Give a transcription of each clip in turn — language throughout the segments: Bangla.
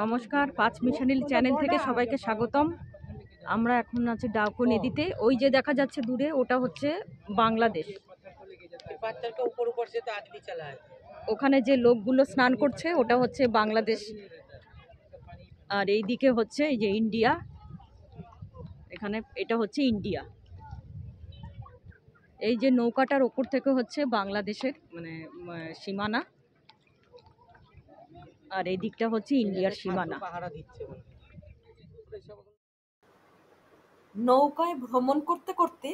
নমস্কার, পাঁচ মিশানিল চ্যানেল থেকে সবাইকে স্বাগতম। আমরা এখন আছি ডাউকো নদীতে। ওই যে দেখা যাচ্ছে দূরে, ওটা হচ্ছে বাংলাদেশ। ওখানে যে লোকগুলো স্নান করছে ওটা হচ্ছে বাংলাদেশ, আর এই দিকে হচ্ছে এই যে ইন্ডিয়া। এখানে এটা হচ্ছে ইন্ডিয়া। এই যে নৌকাটার ওপর থেকে হচ্ছে বাংলাদেশের মানে সীমানা, আর এই দিকটা হচ্ছে ইন্ডিয়ার সীমানা। নৌকায় ভ্রমণ করতে করতে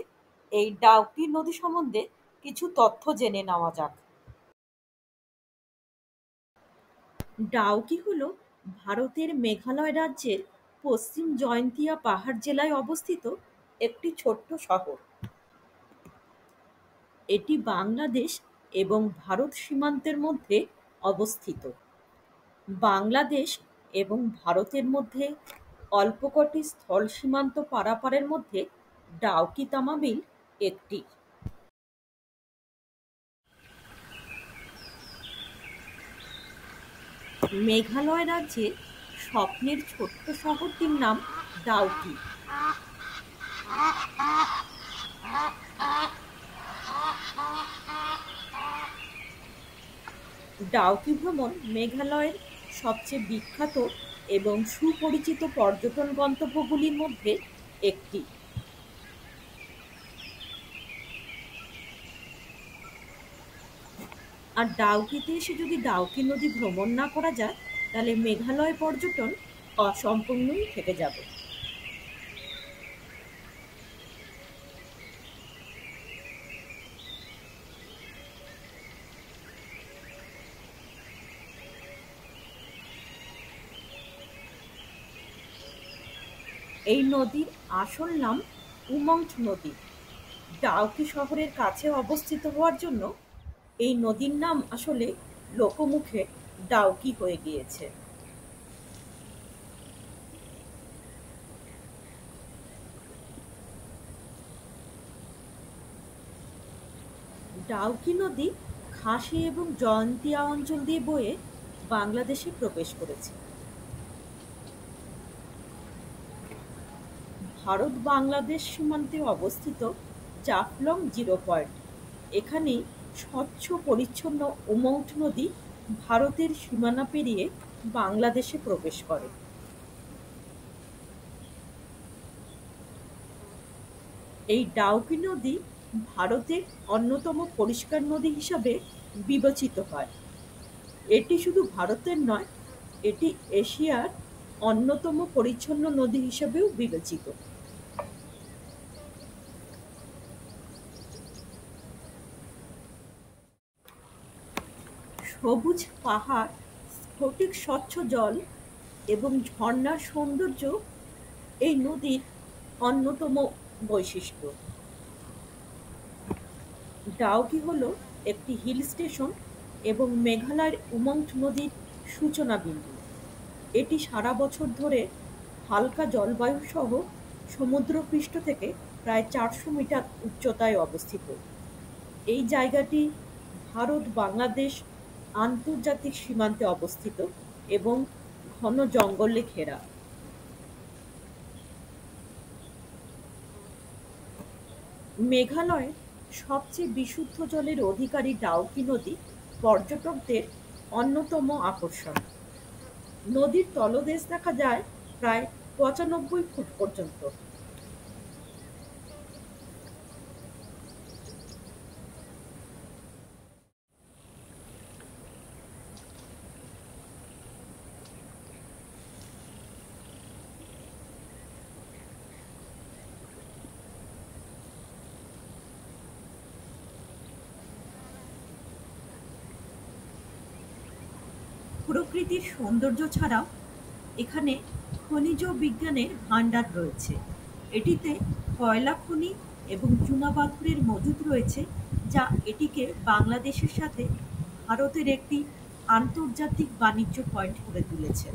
এই ডাউকি নদী সম্বন্ধে কিছু তথ্য জেনে নেওয়া যাক। ডাউকি হল ভারতের মেঘালয় রাজ্যের পশ্চিম জয়ন্তিয়া পাহাড় জেলায় অবস্থিত একটি ছোট্ট শহর। এটি বাংলাদেশ এবং ভারত সীমান্তের মধ্যে অবস্থিত। বাংলাদেশ এবং ভারতের মধ্যে অল্প কটি স্থল সীমান্ত পারাপারের মধ্যে ডাউকি তামাবিল একটি। মেঘালয় রাজ্যের স্বপ্নের ছোট্ট শহরটির নাম ডাউকি। ডাউকি ভ্রমণ মেঘালয়ের সবচেয়ে বিখ্যাত এবং সুপরিচিত পর্যটন গন্তব্যগুলির মধ্যে একটি। আর ডাউকিতে এসে যদি ডাউকি নদী ভ্রমণ না করা যায়, তাহলে মেঘালয় পর্যটন অসম্পূর্ণই থেকে যাবে। এই নদীর আসল নাম উমংথ নদী। ডাউকি শহরের কাছে অবস্থিত হওয়ার জন্য এই নদীর নাম আসলে লোকমুখে ডাউকি হয়ে গিয়েছে। ডাউকি নদী খাসি এবং জয়ন্তিয়া অঞ্চল দিয়ে বয়ে বাংলাদেশে প্রবেশ করেছে। ভারত বাংলাদেশ সীমান্তে অবস্থিত জাফলং জিরো পয়েন্ট, এখানে স্বচ্ছ পরিচ্ছন্ন উমংথ নদী ভারতের সীমানা পেরিয়ে বাংলাদেশে প্রবেশ করে। এই ডাউকি নদী ভারতের অন্যতম পরিষ্কার নদী হিসাবে বিবেচিত হয়। এটি শুধু ভারতের নয়, এটি এশিয়ার অন্যতম পরিচ্ছন্ন নদী হিসেবেও বিবেচিত। সবুজ পাহাড়, স্ফটিক স্বচ্ছ জল এবং ঝর্ণার সৌন্দর্য এই নদীর অন্যতম বৈশিষ্ট্য। ডাউকি হল একটি হিল স্টেশন এবং মেঘালয়ের উমংথ নদীর সূচনা বিন্দু। এটি সারা বছর ধরে হালকা জলবায়ু সহ সমুদ্রপৃষ্ঠ থেকে প্রায় 400 মিটার উচ্চতায় অবস্থিত। এই জায়গাটি ভারত বাংলাদেশ আন্তর্জাতিক সীমান্তে অবস্থিত এবং ঘন জঙ্গলে ঘেরা। মেঘালয়ের সবচেয়ে বিশুদ্ধ জলের অধিকারী ডাউকি নদী পর্যটকদের অন্যতম আকর্ষণ। নদীর তলদেশ দেখা যায় প্রায় 95 ফুট পর্যন্ত। প্রকৃতির সৌন্দর্য ছাড়াও এখানে খনিজ বিজ্ঞানের ভাণ্ডার রয়েছে। এটিতে কয়লা খনি এবং চুনাপাথরের মজুদ রয়েছে, যা এটিকে বাংলাদেশের সাথে ভারতের একটি আন্তর্জাতিক বাণিজ্য পয়েন্ট করে তুলেছে।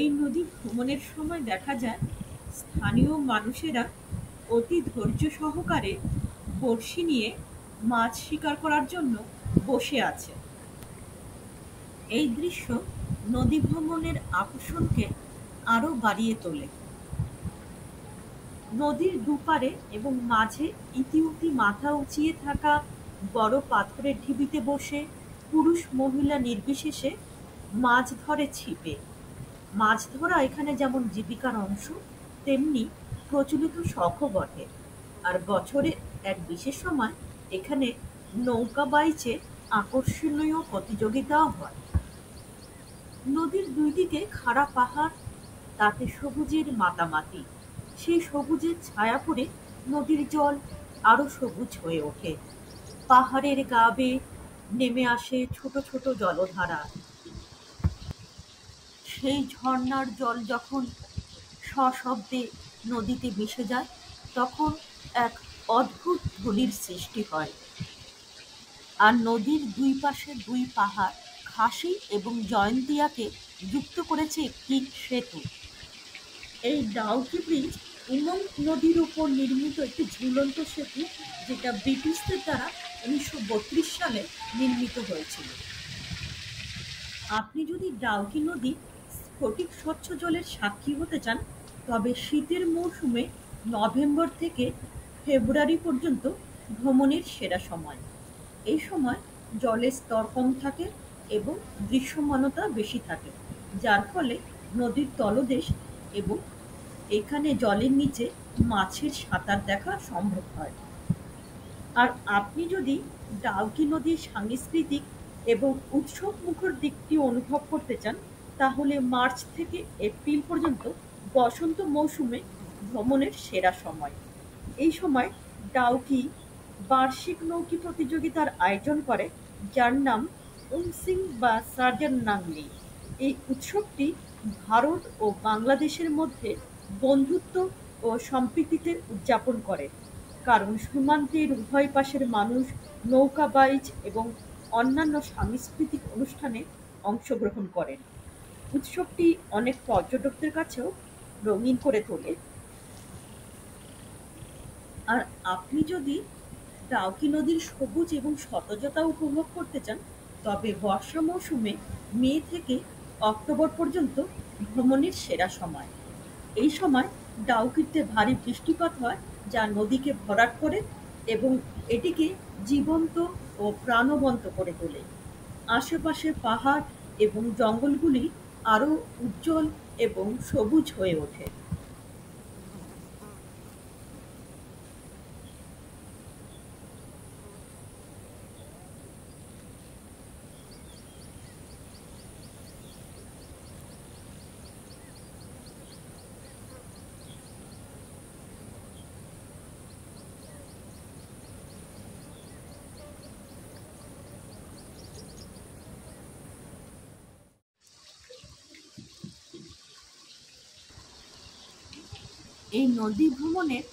এই নদী ভ্রমণের সময় দেখা যায় স্থানীয় মানুষেরা অতি ধৈর্য সহকারে বড়শি নিয়ে মাছ শিকার করার জন্য বসে আছে। এই দৃশ্য নদী ভ্রমণের আকর্ষণকে আরো বাড়িয়ে তোলে। নদীর দুপারে এবং মাঝে ইতিউতি মাথা উঁচিয়ে থাকা বড় পাথরের ঢিবিতে বসে পুরুষ মহিলা নির্বিশেষে মাছ ধরে ছিপে। মাছ ধরা এখানে যেমন জীবিকার অংশ, তেমনি প্রচলিত শখও বটে। আর বছরে এক বিশেষ সময় এখানে নৌকা বাইচে আকর্ষণীয় প্রতিযোগিতাও হয়। নদীর দুই দিকে খাড়া পাহাড়, তাতে সবুজের মাতামাতি। সেই সবুজের ছায়া পড়ে নদীর জল আরো সবুজ হয়ে ওঠে। পাহাড়ের গা বেয়ে নেমে আসে ছোট ছোট জলধারা। সেই ঝর্ণার জল যখন সশব্দে নদীতে মিশে যায়, তখন এক অদ্ভুত ধ্বনির সৃষ্টি হয়। আর নদীর দুই পাশে দুই পাহাড়, খাসি এবং জয়ন্তিয়াকে যুক্ত করেছে একটি সেতু। এই ডাউকি ব্রিজ উমঙ্গ নদীর উপর নির্মিত একটি ঝুলন্ত সেতু, যেটা ব্রিটিশদের দ্বারা 1932 সালে নির্মিত হয়েছিল। আপনি যদি ডাউকি নদীর স্ফটিক স্বচ্ছ জলের সাক্ষী হতে চান, তবে শীতের মৌসুমে নভেম্বর থেকে ফেব্রুয়ারি পর্যন্ত ভ্রমণের সেরা সময়। এই সময় জলের স্তর কম থাকে এবং দৃশ্যমানতা বেশি থাকে, যার ফলে নদীর তলদেশ এবং এখানে জলের নিচে মাছের সাঁতার দেখা সম্ভব হয়। আর আপনি যদি ডাউকি নদীর সাংস্কৃতিক এবং উৎসবমুখর দিকটি অনুভব করতে চান, তাহলে মার্চ থেকে এপ্রিল পর্যন্ত বসন্ত মৌসুমে ভ্রমণের সেরা সময়। এই সময় ডাউকি বার্ষিক নৌকি প্রতিযোগিতার আয়োজন করে, যার নাম উমসিং বা সার্জান নাংলি। এই উৎসবটি ভারত ও বাংলাদেশের মধ্যে বন্ধুত্ব ও সম্প্রীতিতে উদযাপন করে, কারণ সীমান্তের উভয় পাশের মানুষ নৌকা বাইচ এবং অন্যান্য সাংস্কৃতিক অনুষ্ঠানে অংশগ্রহণ করেন। উৎসবটি অনেক পর্যটকদের কাছেও রঙিন করে তোলে। আর আপনি যদি ডাউকি নদীর সবুজ এবং সতেজতা উপভোগ করতে চান, তবে বর্ষা মৌসুমে মে থেকে অক্টোবর পর্যন্ত ভ্রমণের সেরা সময়। এই সময় ডাউকিতে ভারী বৃষ্টিপাত হয়, যা নদীকে ভরাট করে এবং এটিকে জীবন্ত ও প্রাণবন্ত করে তোলে। আশেপাশে পাহাড় এবং জঙ্গলগুলি আরও উজ্জ্বল এবং সবুজ হয়ে ওঠে। এই নদী ভ্রমণের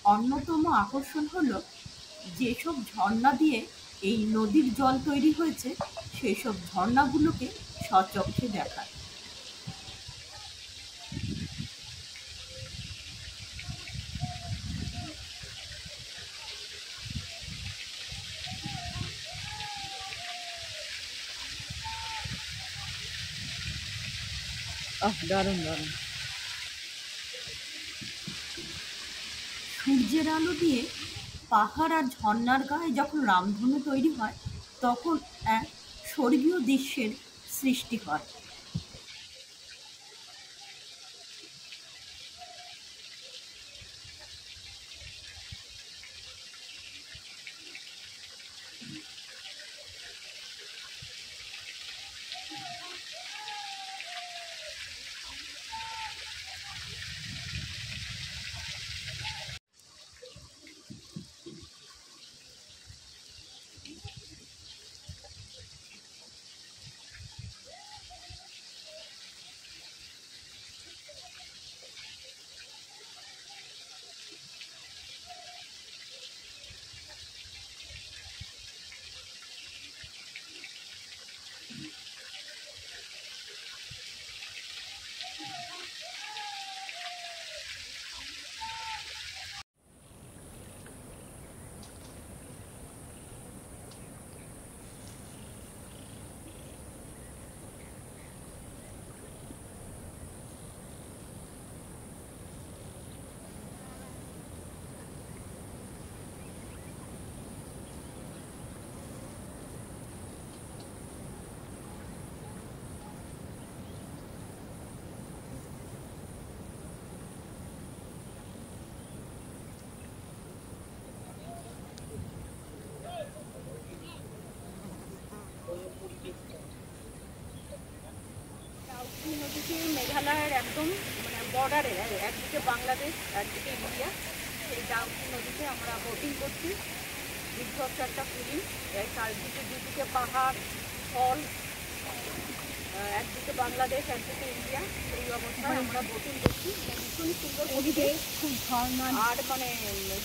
অন্যতম আকর্ষণ হল যেসব ঝর্ণা দিয়ে এই নদীর জল তৈরি হয়েছে, সেসব ঝর্ণাগুলোকে স্বচক্ষে দেখা। দারুণ দারুণ। সূর্যের আলো দিয়ে পাহাড় আর ঝর্ণার গায়ে যখন রামধনু তৈরি হয়, তখন এক স্বর্গীয় দৃশ্যের সৃষ্টি হয়। আছি মেঘালয়ের একদম মানে বর্ডারে, একদিকে বাংলাদেশ একদিকে ইন্ডিয়া। সেই ডাউকি নদীতে আমরা বোটিং করছি, বিধ্বস্ত একটা পুলিং, এর চারদিকে দুদিকে পাহাড় ফল, একদিকে বাংলাদেশ একদিকে ইন্ডিয়া, সেই অবস্থায় আমরা বোটিং করছি। ভীষণ সুন্দর পরিবেশ, খুব ঝর্ণা। আর মানে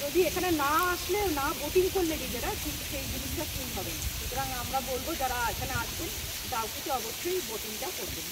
যদি এখানে না আসলে, না বোটিং করলে নিজেরা ঠিক সেই জিনিসটা ফিল হবে না। সুতরাং আমরা বলবো যারা এখানে আসবেন ডাউকিতে অবশ্যই বোটিংটা করবেন।